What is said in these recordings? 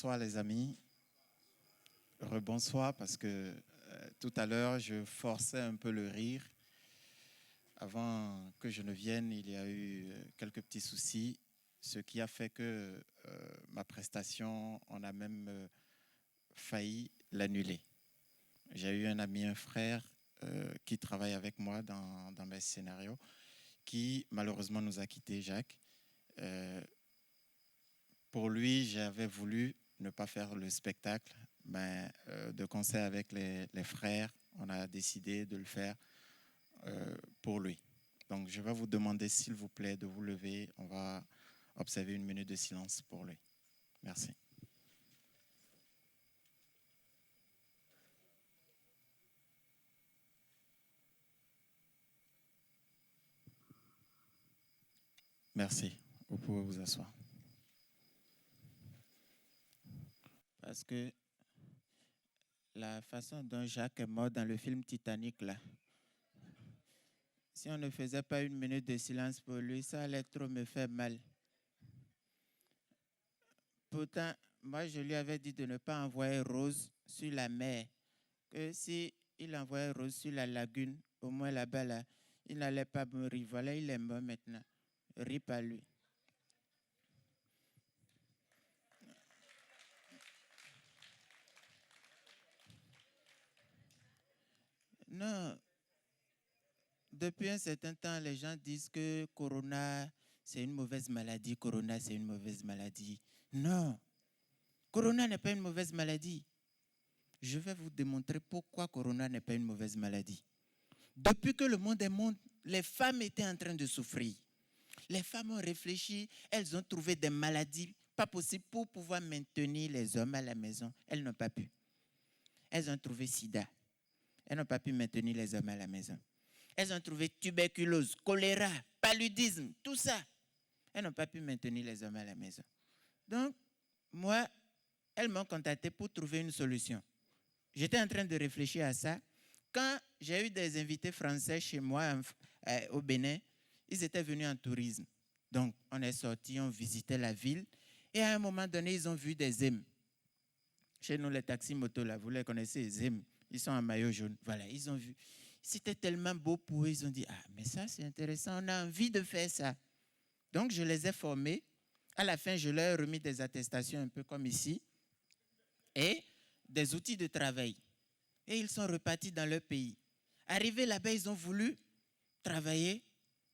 Rebonsoir les amis. Rebonsoir parce que tout à l'heure, je forçais un peu le rire. Avant que je ne vienne, il y a eu quelques petits soucis, ce qui a fait que ma prestation, on a même failli l'annuler. J'ai eu un ami, un frère qui travaille avec moi dans mes scénarios, qui malheureusement nous a quittés, Jacques. Pour lui, j'avais voulu ne pas faire le spectacle, mais de concert avec les frères, on a décidé de le faire pour lui. Donc, je vais vous demander, s'il vous plaît, de vous lever. On va observer une minute de silence pour lui. Merci. Merci. Vous pouvez vous asseoir. Parce que la façon dont Jacques est mort dans le film Titanic, là, si on ne faisait pas une minute de silence pour lui, ça allait trop me faire mal. Pourtant, moi, je lui avais dit de ne pas envoyer Rose sur la mer. Que si il envoyait Rose sur la lagune, au moins là-bas, là, il n'allait pas mourir. Voilà, il est mort maintenant. Rip à lui. Non. Depuis un certain temps, les gens disent que Corona, c'est une mauvaise maladie. Corona, c'est une mauvaise maladie. Non. Corona n'est pas une mauvaise maladie. Je vais vous démontrer pourquoi Corona n'est pas une mauvaise maladie. Depuis que le monde est monde, les femmes étaient en train de souffrir. Les femmes ont réfléchi, elles ont trouvé des maladies pas possibles pour pouvoir maintenir les hommes à la maison. Elles n'ont pas pu. Elles ont trouvé sida. Elles n'ont pas pu maintenir les hommes à la maison. Elles ont trouvé tuberculose, choléra, paludisme, tout ça. Elles n'ont pas pu maintenir les hommes à la maison. Donc, moi, elles m'ont contacté pour trouver une solution. J'étais en train de réfléchir à ça. Quand j'ai eu des invités français chez moi au Bénin, ils étaient venus en tourisme. Donc, on est sortis, on visitait la ville. Et à un moment donné, ils ont vu des zèmes. Chez nous, les taxis motos, là, vous les connaissez, les zèmes. Ils sont en maillot jaune. Voilà, ils ont vu. C'était tellement beau pour eux. Ils ont dit, ah, mais ça, c'est intéressant. On a envie de faire ça. Donc, je les ai formés. À la fin, je leur ai remis des attestations un peu comme ici. Et des outils de travail. Et ils sont repartis dans leur pays. Arrivés là-bas, ils ont voulu travailler,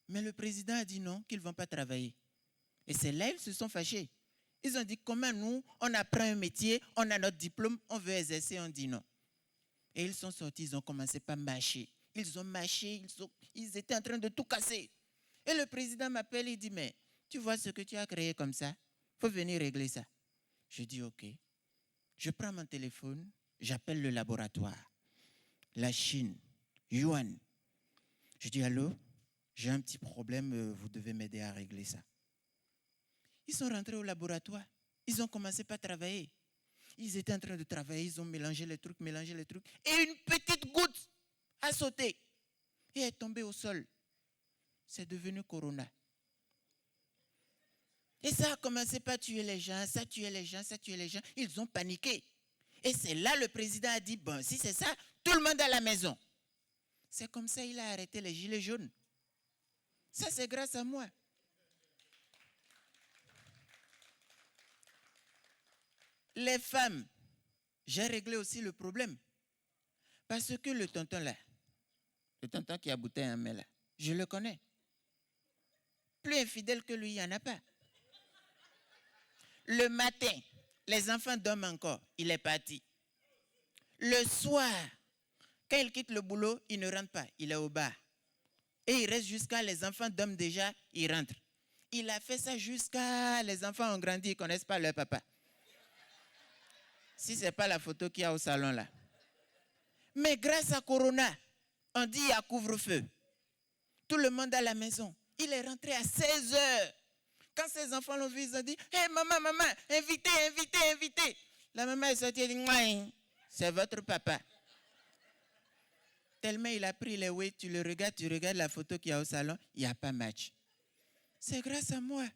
mais le président a dit non, qu'ils ne vont pas travailler. Et c'est là qu'ils se sont fâchés. Ils ont dit, comment nous, on apprend un métier, on a notre diplôme, on veut exercer, on dit non. Et ils sont sortis, ils ont commencé par marcher. Ils ont marché, ils étaient en train de tout casser. Et le président m'appelle, il dit, mais tu vois ce que tu as créé comme ça, il faut venir régler ça. Je dis, ok. Je prends mon téléphone, j'appelle le laboratoire, la Chine, Yuan. Je dis, allô, j'ai un petit problème, vous devez m'aider à régler ça. Ils sont rentrés au laboratoire, ils ont commencé par travailler. Ils étaient en train de travailler, ils ont mélangé les trucs, et une petite goutte a sauté et est tombée au sol. C'est devenu Corona. Et ça a commencé par tuer les gens, ça tuait les gens, ça tuait les gens. Ils ont paniqué. Et c'est là le président a dit, bon, si c'est ça, tout le monde à la maison. C'est comme ça qu'il a arrêté les gilets jaunes. Ça, c'est grâce à moi. Les femmes, j'ai réglé aussi le problème. Parce que le tonton là, le tonton qui a bouteille en main là, je le connais. Plus infidèle que lui, il n'y en a pas. Le matin, les enfants dorment encore, il est parti. Le soir, quand il quitte le boulot, il ne rentre pas, il est au bar. Et il reste jusqu'à les enfants dorment déjà, il rentre. Il a fait ça jusqu'à les enfants ont grandi, ils ne connaissent pas leur papa. Si ce n'est pas la photo qu'il y a au salon là. Mais grâce à Corona, on dit il y a couvre-feu. Tout le monde à la maison. Il est rentré à 16 heures. Quand ses enfants l'ont vu, ils ont dit, hé, maman, invitez. La maman est sortie et dit, c'est votre papa. Tellement il a pris les weights, tu regardes la photo qu'il y a au salon, il n'y a pas match. C'est grâce à moi.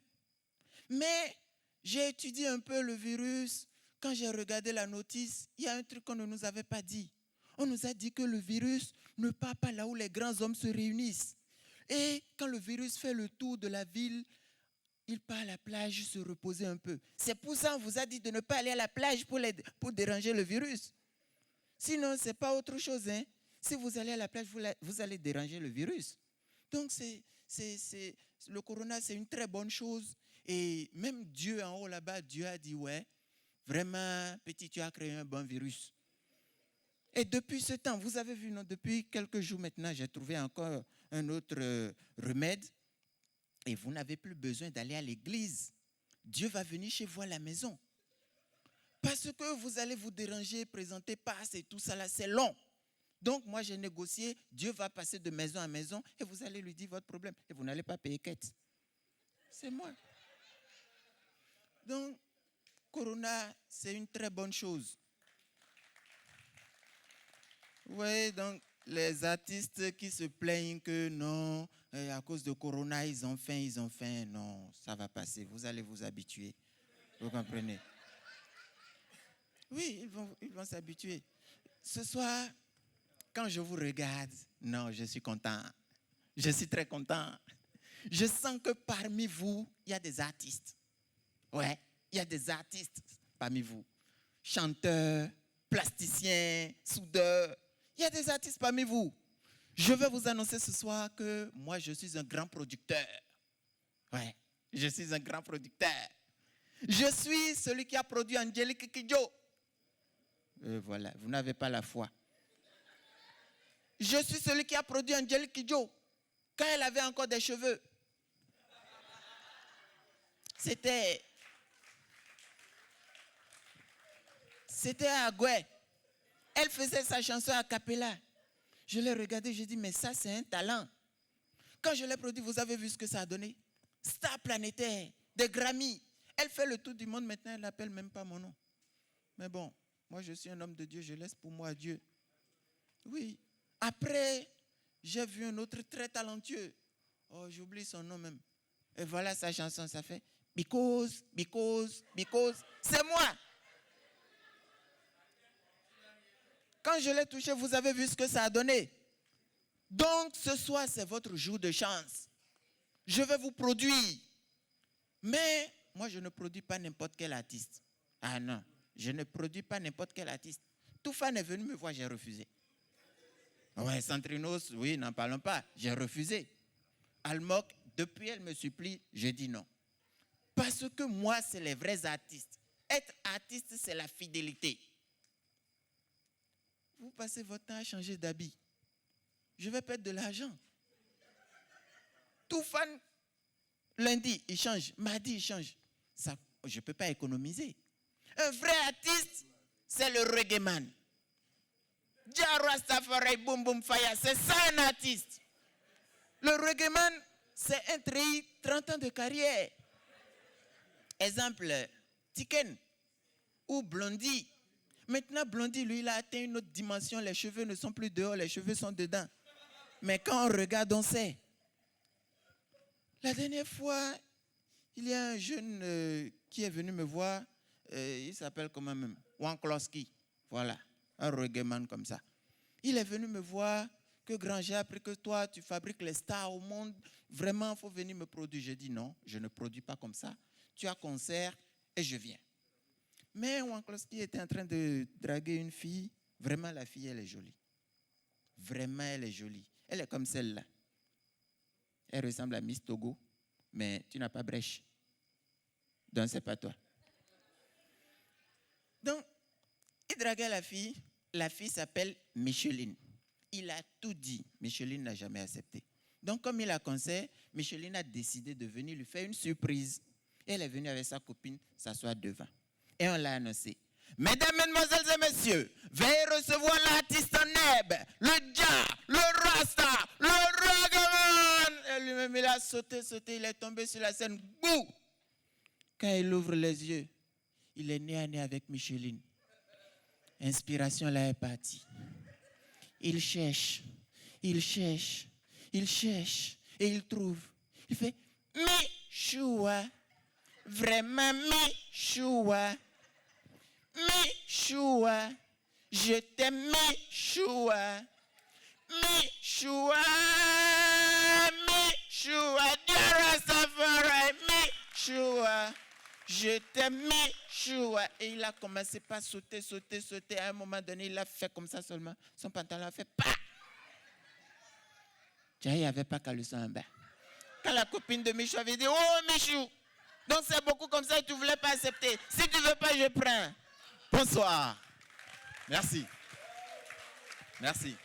Mais j'ai étudié un peu le virus, quand j'ai regardé la notice, il y a un truc qu'on ne nous avait pas dit. On nous a dit que le virus ne part pas là où les grands hommes se réunissent. Et quand le virus fait le tour de la ville, il part à la plage se reposer un peu. C'est pour ça qu'on vous a dit de ne pas aller à la plage pour déranger le virus. Sinon, ce n'est pas autre chose. Hein. Si vous allez à la plage, vous allez déranger le virus. Donc, le corona, c'est une très bonne chose. Et même Dieu en haut là-bas, Dieu a dit, ouais, vraiment, petit, tu as créé un bon virus. Et depuis ce temps, vous avez vu, non, depuis quelques jours maintenant, j'ai trouvé encore un autre remède. Et vous n'avez plus besoin d'aller à l'église. Dieu va venir chez vous à la maison. Parce que vous allez vous déranger, présenter passe et tout ça là, c'est long. Donc moi j'ai négocié, Dieu va passer de maison à maison et vous allez lui dire votre problème. Et vous n'allez pas payer quête. C'est moi. Donc, Corona, c'est une très bonne chose. Oui, donc les artistes qui se plaignent que non, à cause de Corona, ils ont faim, non, ça va passer, vous allez vous habituer. Vous comprenez? Oui, ils vont s'habituer. Ce soir, quand je vous regarde, non, je suis content. Je suis très content. Je sens que parmi vous, il y a des artistes. Ouais, il y a des artistes parmi vous. Chanteurs, plasticiens, soudeurs. Il y a des artistes parmi vous. Je vais vous annoncer ce soir que moi, je suis un grand producteur. Ouais, je suis un grand producteur. Je suis celui qui a produit Angélique Kidjo. Voilà, vous n'avez pas la foi. Je suis celui qui a produit Angélique Kidjo quand elle avait encore des cheveux. C'était à Agoué. Elle faisait sa chanson a cappella. Je l'ai regardé, j'ai dit, mais ça, c'est un talent. Quand je l'ai produit, vous avez vu ce que ça a donné? Star planétaire, des Grammy. Elle fait le tour du monde maintenant, elle n'appelle même pas mon nom. Mais bon, moi, je suis un homme de Dieu, je laisse pour moi Dieu. Oui. Après, j'ai vu un autre très talentueux. Oh, j'oublie son nom même. Et voilà sa chanson, ça fait Because. C'est moi. Quand je l'ai touché, vous avez vu ce que ça a donné. Donc, ce soir, c'est votre jour de chance. Je vais vous produire. Mais, moi, je ne produis pas n'importe quel artiste. Ah non, je ne produis pas n'importe quel artiste. Tout fan est venu me voir, j'ai refusé. Ouais, Centrinos, oui, n'en parlons pas. J'ai refusé. Almoc, depuis elle me supplie, je dis non. Parce que moi, c'est les vrais artistes. Être artiste, c'est la fidélité. Vous passez votre temps à changer d'habit. Je vais perdre de l'argent. Tout fan, lundi, il change. Mardi, il change. Ça, je ne peux pas économiser. Un vrai artiste, c'est le reggae man. Jah Rastafari, boum boum fire, c'est ça un artiste. Le reggae man, c'est un treillis, 30 ans de carrière. Exemple, Tiken ou Blondie. Maintenant, Blondie, lui, il a atteint une autre dimension. Les cheveux ne sont plus dehors, les cheveux sont dedans. Mais quand on regarde, on sait. La dernière fois, il y a un jeune qui est venu me voir. Il s'appelle comment même? Wankloski. Voilà, un reggae man comme ça. Il est venu me voir que grand, j'ai appris que toi, tu fabriques les stars au monde. Vraiment, il faut venir me produire. J'ai dit non, je ne produis pas comme ça. Tu as concert et je viens. Mais Wankloski était en train de draguer une fille. Vraiment, la fille, elle est jolie. Vraiment, elle est jolie. Elle est comme celle-là. Elle ressemble à Miss Togo, mais tu n'as pas brèche. Donc, ce n'est pas toi. Donc, il draguait la fille. La fille s'appelle Micheline. Il a tout dit. Micheline n'a jamais accepté. Donc, comme il a concert, Micheline a décidé de venir lui faire une surprise. Elle est venue avec sa copine s'asseoir devant. Et on l'a annoncé. Mesdames, mesdemoiselles et messieurs, veuillez recevoir l'artiste en herbe, le Jah, le Rasta, le Ragaman. Et lui-même, il a sauté, il est tombé sur la scène. Bouh! Quand il ouvre les yeux, il est nez à nez avec Micheline. Inspiration là est partie. Il cherche, et il trouve. Il fait Michoua, vraiment Michoua. Michoua, je t'aime, Michoua. Michoua, Michoua, Dieu Rastafari, Michoua, je t'aime, Michoua. Et il a commencé par sauter. À un moment donné, il a fait comme ça seulement. Son pantalon a fait pas. Il n'y avait pas caleçon en bas. Quand la copine de Michou avait dit, oh Michou, donc c'est beaucoup comme ça et tu ne voulais pas accepter. Si tu ne veux pas, je prends. Bonsoir. Merci. Merci.